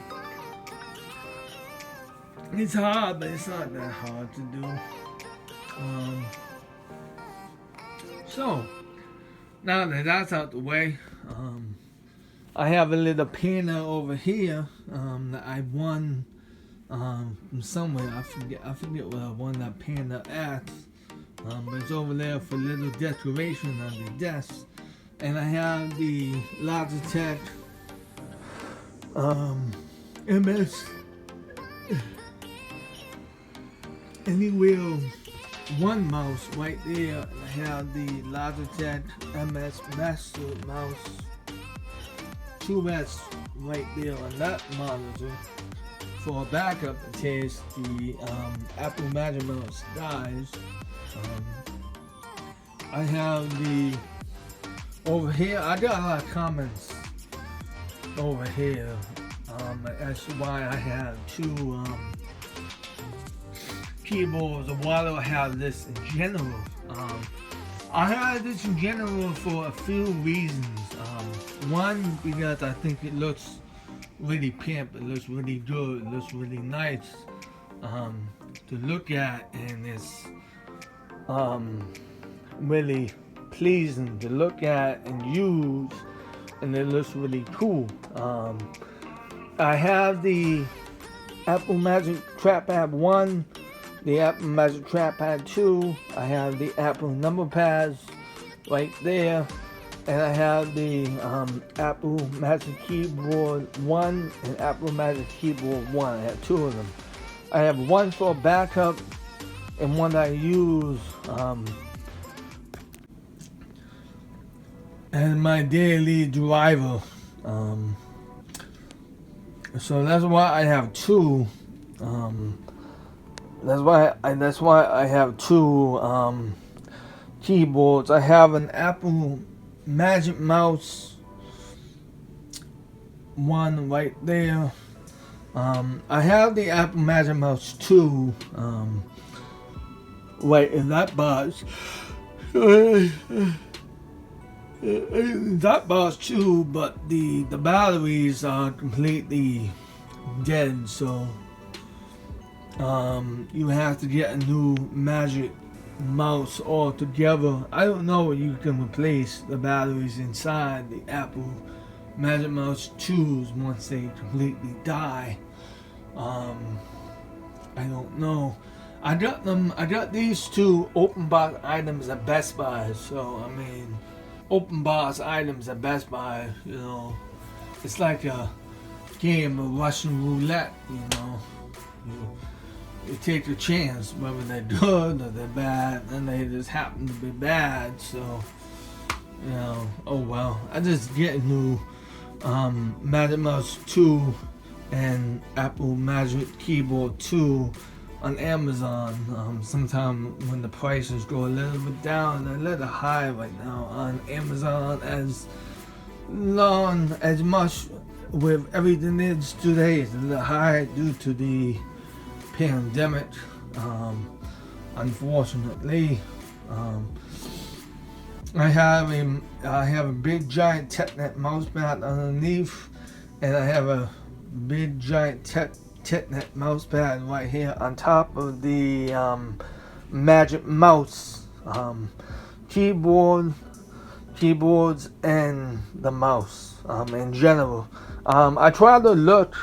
It's hard, but it's not that hard to do. So now that that's out the way, I have a little panda over here that I won from somewhere. I forget what I won that panda at. But it's over there for a little decoration on the desk. And I have the Logitech MS Anywhere one mouse right there. I have the Logitech MS Master mouse 2S right there on that monitor. For backup in case the Apple Magic Mouse dies. I have the over here. I got a lot of comments over here. That's why I have two keyboards. Why do I have this in general? I have this in general for a few reasons. One, because I think it looks really pimp. It looks really good. It looks really nice to look at, and it's really pleasing to look at and use, and it looks really cool. I have the Apple Magic Trackpad 1, the Apple Magic Trackpad 2, I have the Apple number pads right there, and I have the Apple Magic Keyboard 1 and Apple Magic Keyboard 1. I have two of them. I have one for backup and one that I use and my daily driver. So that's why I have two. That's why I have two keyboards. I have an Apple Magic Mouse one right there. I have the Apple Magic Mouse 2 right in that box. That box too, but the batteries are completely dead, so you have to get a new Magic Mouse altogether. I don't know if you can replace the batteries inside the Apple Magic Mouse 2s once they completely die. I don't know. I got them. I got these two open box items at Best Buy. So I mean, open box items at Best Buy. You know, it's like a game of Russian roulette. You take a chance whether they're good or they're bad, and they just happen to be bad. So oh well. I just get new Magic Mouse 2 and Apple Magic Keyboard 2 on Amazon. Sometime when the prices go a little bit down, they're a little high right now on Amazon, as long as much with everything is today. It's a little high due to the pandemic, unfortunately. I have a big giant TechNet mouse pad underneath, and I have a big giant TechNet mouse pad right here on top of the Magic Mouse keyboards and the mouse in general. I try to look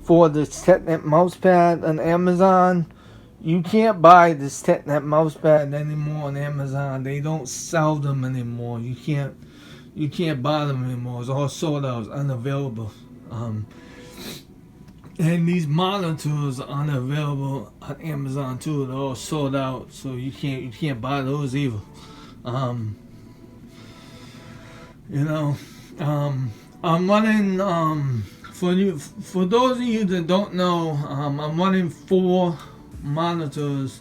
for this TechNet mouse pad on Amazon. You can't buy this TechNet mouse pad anymore on Amazon. They don't sell them anymore. You can't buy them anymore. It's all sold out. It's unavailable. And these monitors are unavailable on Amazon too. They're all sold out, so you can't buy those either. I'm running for those of you that don't know, I'm running 4 monitors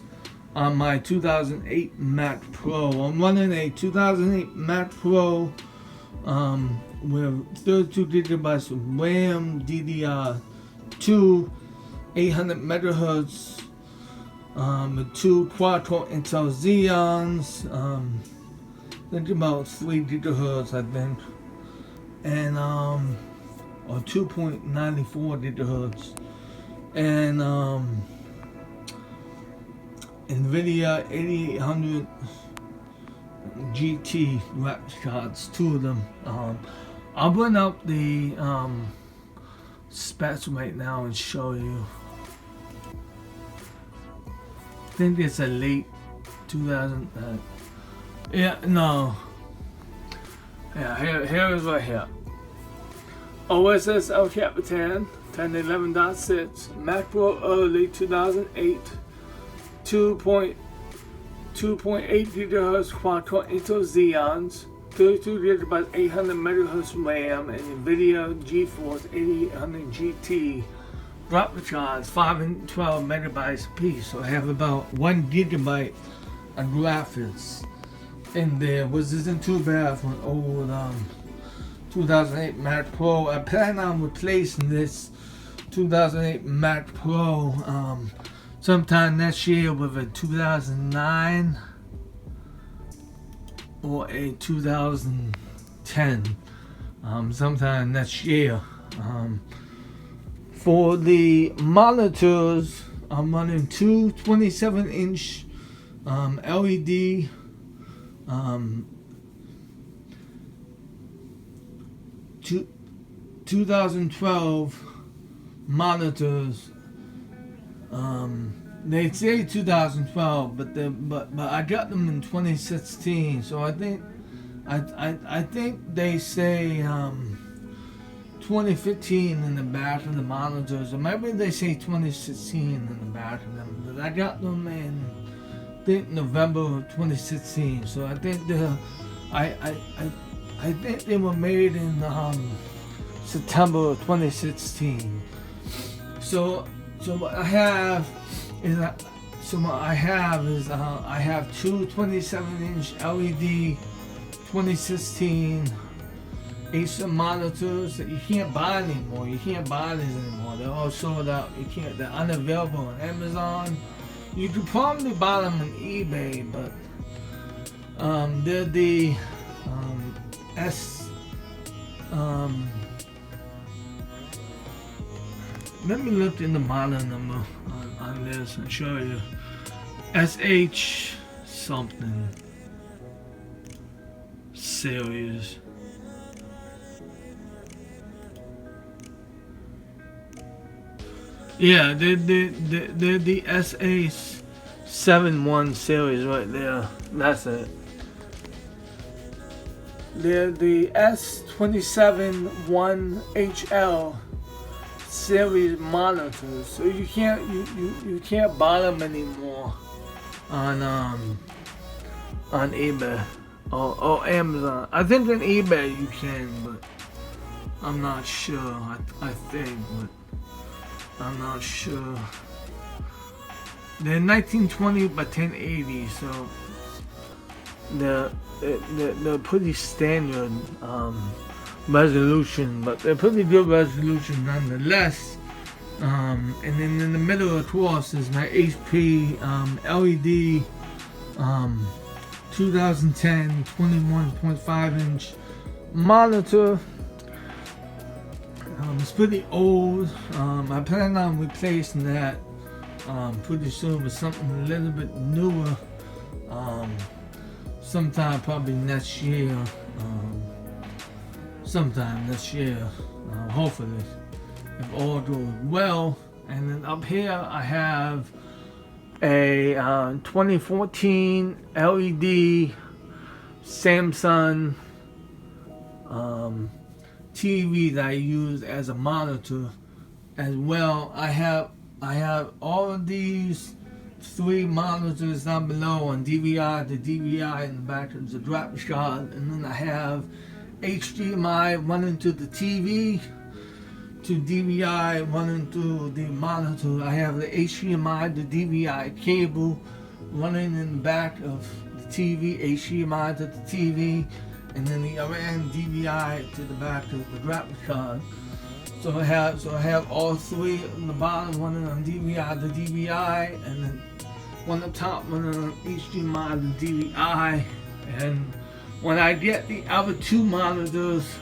on my 2008 Mac Pro. I'm running a 2008 Mac Pro with 32 gigabytes of RAM, DDR2, 800 megahertz, with 2 quad-core Intel Xeons, think about 3 gigahertz, I think, and or 2.94 gigahertz, and NVIDIA 8800 GT graphics cards, 2 of them. I'll bring up the specs right now and show you. I think it's a late 2000. Here is right here. OSS El Capitan 10.11.6, Mac Pro early 2008, 2.8 GHz quad-core Intel Xeons, 32 GB 800 MHz RAM, and NVIDIA GeForce 8800 GT graphics cards, 5 and 12 megabytes apiece. So I have about 1 gigabyte of graphics in there, which isn't too bad for an old 2008 Mac Pro. I plan on replacing this 2008 Mac Pro sometime next year with a 2009 or a 2010 sometime next year. For the monitors, I'm running 2 27-inch LED 2012 monitors. They say 2012, but I got them in 2016. So I think they say 2015 in the back of the monitors, or maybe they say 2016 in the back of them. But I got them in, I think, November of 2016. So I think I think they were made in September of 2016. So what I have is I have 2 27-inch LED 2016 Acer monitors that you can't buy anymore. You can't buy these anymore. They're all sold out. They're unavailable on Amazon. You could probably buy them on eBay, but they're the let me look in the model number on this and show you. SH something series. Yeah, they're the 7-1 series right there. That's it. They're the S27-1HL series monitors, so you can't buy them anymore on eBay or Amazon. I think on eBay you can, but I'm not sure. I think, but I'm not sure. They're 1920 by 1080, so they're pretty standard resolution, but they're pretty good resolution nonetheless. And then in the middle, of course, is my HP LED 2010 21.5 inch monitor. It's pretty old. I plan on replacing that pretty soon with something a little bit newer. Sometime probably next year. Hopefully, if all goes well. And then up here I have a 2014 LED Samsung TV that I use as a monitor as well. I have all of these 3 monitors down below on DVI, the DVI in the back is a graphics card, and then I have HDMI running to the TV, to DVI running to the monitor. I have the HDMI, the DVI cable running in the back of the TV, HDMI to the TV, and then the other end DVI to the back of the graphics card. So I have all 3 on the bottom, one on DVI to DVI, and then one on top, one on HDMI to DVI. And when I get the other 2 monitors,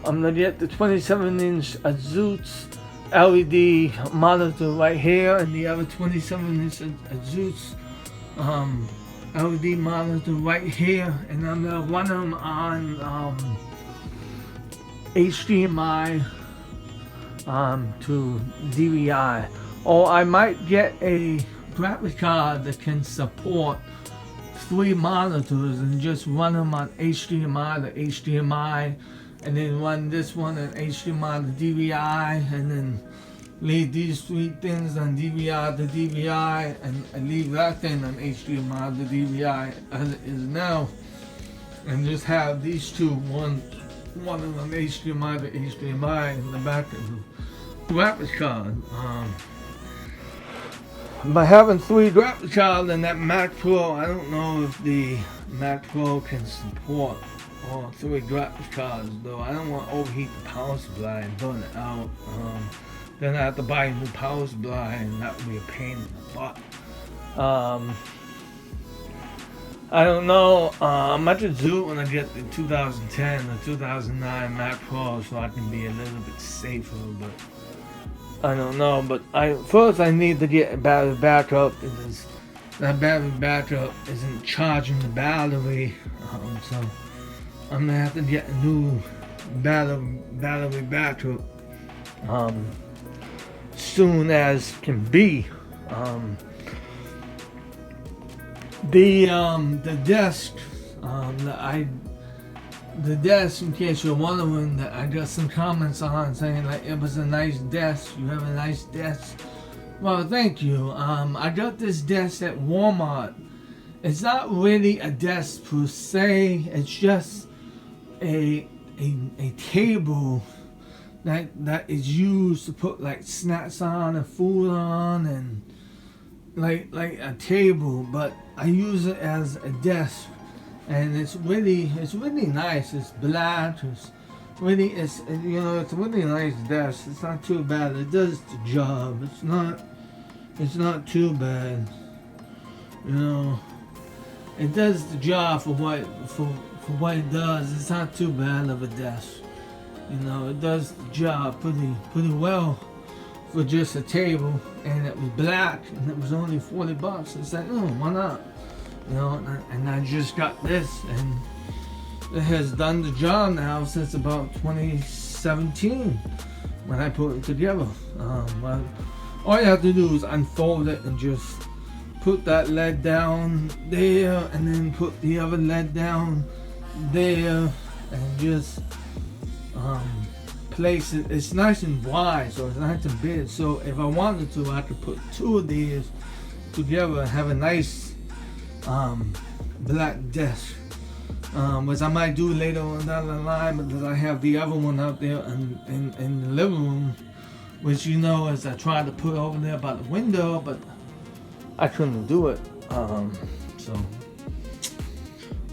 I'm gonna get the 27-inch Asus LED monitor right here, and the other 27-inch Asus LED monitor right here, and I'm gonna run them on HDMI to DVI. Or I might get a graphics card that can support 3 monitors and just run them on HDMI to HDMI, and then run this one on HDMI to DVI, and then leave these 3 things on DVI to DVI, and leave that thing on HDMI to DVI as it is now, and just have these 2, one on HDMI to HDMI in the back of the graphics card. By having 3 graphics cards in that Mac Pro, I don't know if the Mac Pro can support all 3 graphics cards, though. I don't want to overheat the power supply and burn it out. Then I have to buy a new power supply, and that would be a pain in the butt. I don't know. I might just do it when I get the 2010 or 2009 Mac Pro, so I can be a little bit safer, but I don't know. But first I need to get a battery backup, because that battery backup isn't charging the battery, so I'm gonna have to get a new battery backup soon as can be. The desk, the desk, in case you're wondering, that I got some comments on saying like it was a nice desk. You have a nice desk. Well, thank you. I got this desk at Walmart. It's not really a desk per se. It's just a table that is used to put like snacks on and food on, and like a table, but I use it as a desk, and it's really nice. It's black. It's a really nice desk. It's not too bad. It does the job. It's not too bad. It does the job for what it does. It's not too bad of a desk. It does the job pretty well for just a table, and it was black, and it was only $40. I said, why not? And I just got this, and it has done the job now since about 2017 when I put it together. All you have to do is unfold it and just put that lead down there, and then put the other lead down there, and just place it. It's nice and wide, so it's nice and big. So if I wanted to, I could put two of these together and have a nice black desk, which I might do later on down the line, because I have the other one out there in the living room, which is I tried to put over there by the window, but I couldn't do it. So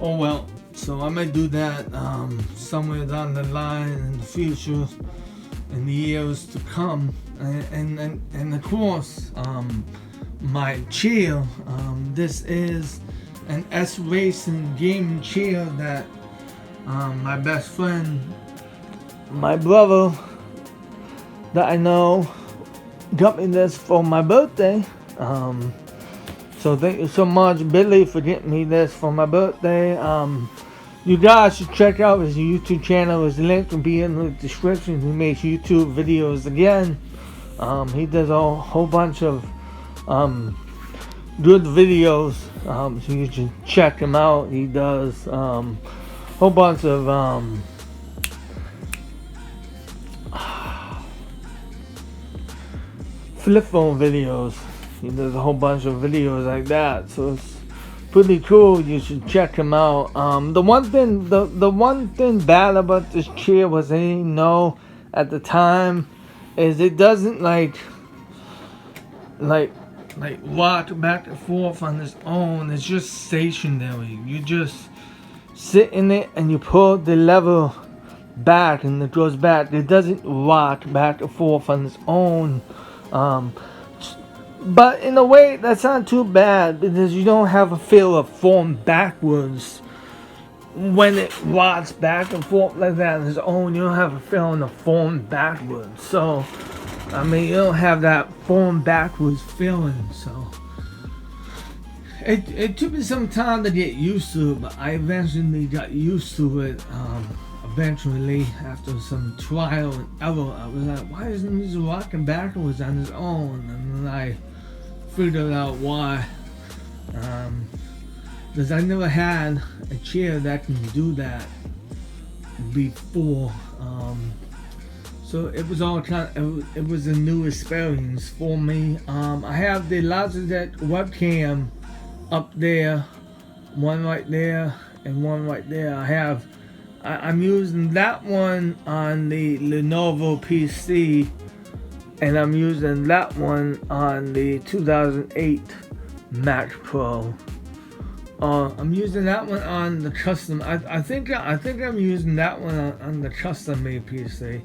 oh well. So I may do that somewhere down the line in the future, in the years to come, and of course my chair. This is an S Racing gaming chair that my best friend, my brother that I know, got me this for my birthday. So thank you so much, Billy, for getting me this for my birthday. You guys should check out his YouTube channel. His link will be in the description. He makes YouTube videos again. He does a whole bunch of good videos, so you should check him out. He does a whole bunch of flip phone videos. He does a whole bunch of videos like that, so it's pretty cool. You should check him out. The one thing bad about this chair was I didn't know at the time is it doesn't like rock back and forth on its own. It's just stationary. You just sit in it and you pull the lever back and it goes back. It doesn't rock back and forth on its own. But in a way, that's not too bad, because you don't have a feel of falling backwards when it rocks back and forth like that on its own. You don't have a feeling of falling backwards. So, I mean, you don't have that falling backwards feeling. So, it took me some time to get used to it, but I eventually got used to it. Eventually, after some trial and error, I was like, why isn't this rocking backwards on its own? And then I figured out why. Because I never had a chair that can do that before. So it was all it was a new experience for me. I have the Logitech webcam up there, one right there and one right there. I'm using that one on the Lenovo PC, and I'm using that one on the 2008 Mac Pro. I'm using that one on the custom. I think I'm using that one on the custom made PC,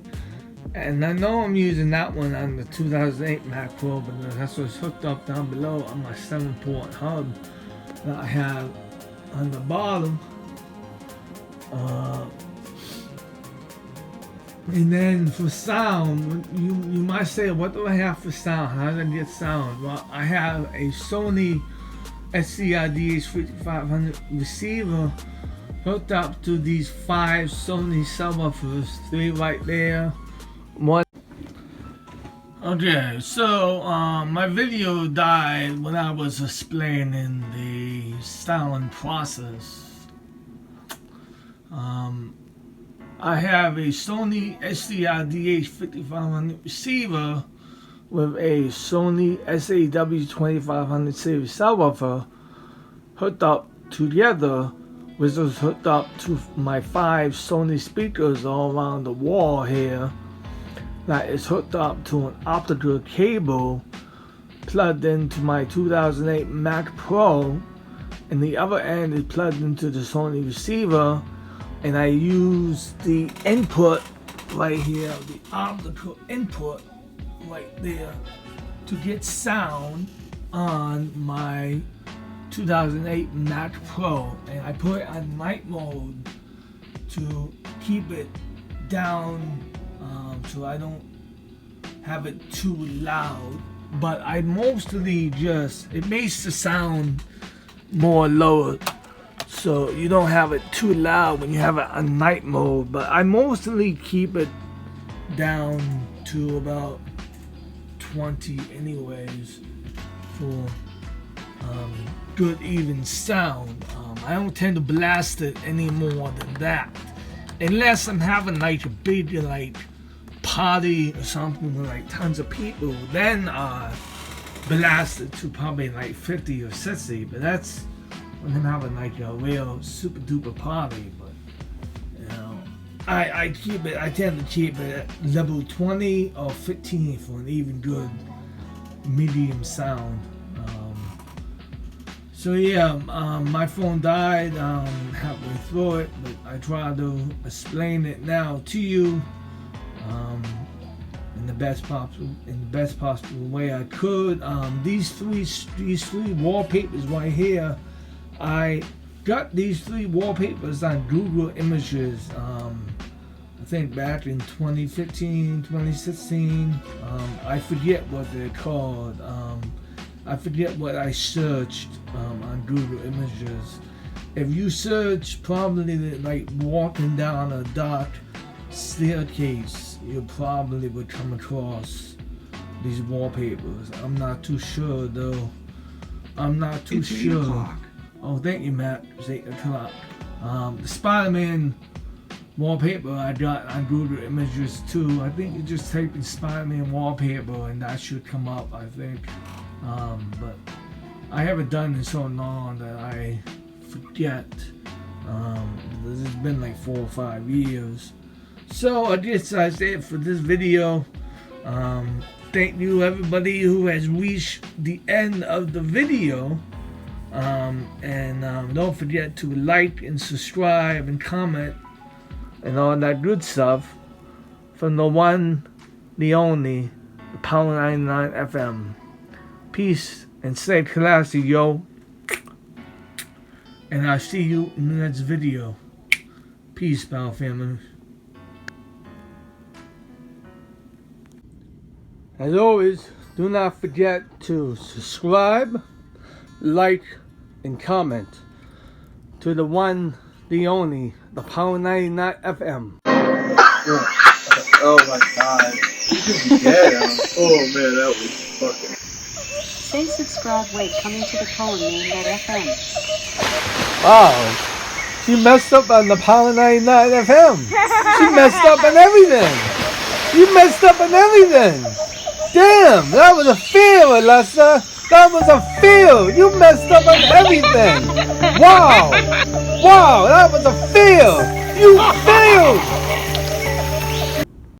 and I know I'm using that one on the 2008 Mac Pro, but that's what's hooked up down below on my 7-port hub that I have on the bottom. And then for sound, you might say, what do I have for sound? How do I get sound? Well, I have a Sony SCRDH5500 receiver hooked up to these 5 Sony subwoofers, 3 right there, 1. Okay, so my video died when I was explaining the styling process. I have a Sony SCRDH5500 receiver with a Sony SAW2500 series subwoofer hooked up together, which was hooked up to my 5 Sony speakers all around the wall here. That is hooked up to an optical cable plugged into my 2008 Mac Pro, and the other end is plugged into the Sony receiver. And I use the input right here, the optical input right there, to get sound on my 2008 Mac Pro. And I put it on night mode to keep it down, so I don't have it too loud. But I mostly it makes the sound more lower, so you don't have it too loud when you have it on night mode. But I mostly keep it down to about 20 anyways for good even sound. I don't tend to blast it any more than that, unless I'm having like a big like party or something with like tons of people. Then blast it to probably like 50 or 60. But that's when I'm having like a real super duper party. But you know, I tend to keep it at level 20 or 15 for an even good medium sound. So yeah, my phone died halfway through it, but I tried to explain it now to you in the best possible way I could. These three wallpapers right here, I got these 3 wallpapers on Google Images. I think back in 2015, 2016. I forget what they're called. I forget what I searched on Google Images. If you search probably like walking down a dark staircase, you probably would come across these wallpapers. I'm not too sure though. I'm not too sure. Oh, thank you, Matt. It's 8 o'clock. The Spider-Man wallpaper I got on Google Images too. I think you just type in Spider-Man wallpaper and that should come up, I think. But I haven't done it so long that I forget. It's been like 4 or 5 years. So I guess that's it for this video. Thank you everybody who has reached the end of the video. And don't forget to like and subscribe and comment and all that good stuff from the one, the only, the Power 99 FM. Peace and stay classy, yo. And I'll see you in the next video. Peace, pal family. As always, do not forget to subscribe, like, and comment to the one, the only, the Power 99 FM. Oh my god. You could be dead. Oh man, that was fucking. Say subscribe, wait, coming to the column named FM. Wow. She messed up on the Power 99 FM. She messed up on everything. You messed up on everything. Damn, that was a fail, Alessa. That was a fail. You messed up on everything. Wow. Wow, that was a fail. You failed.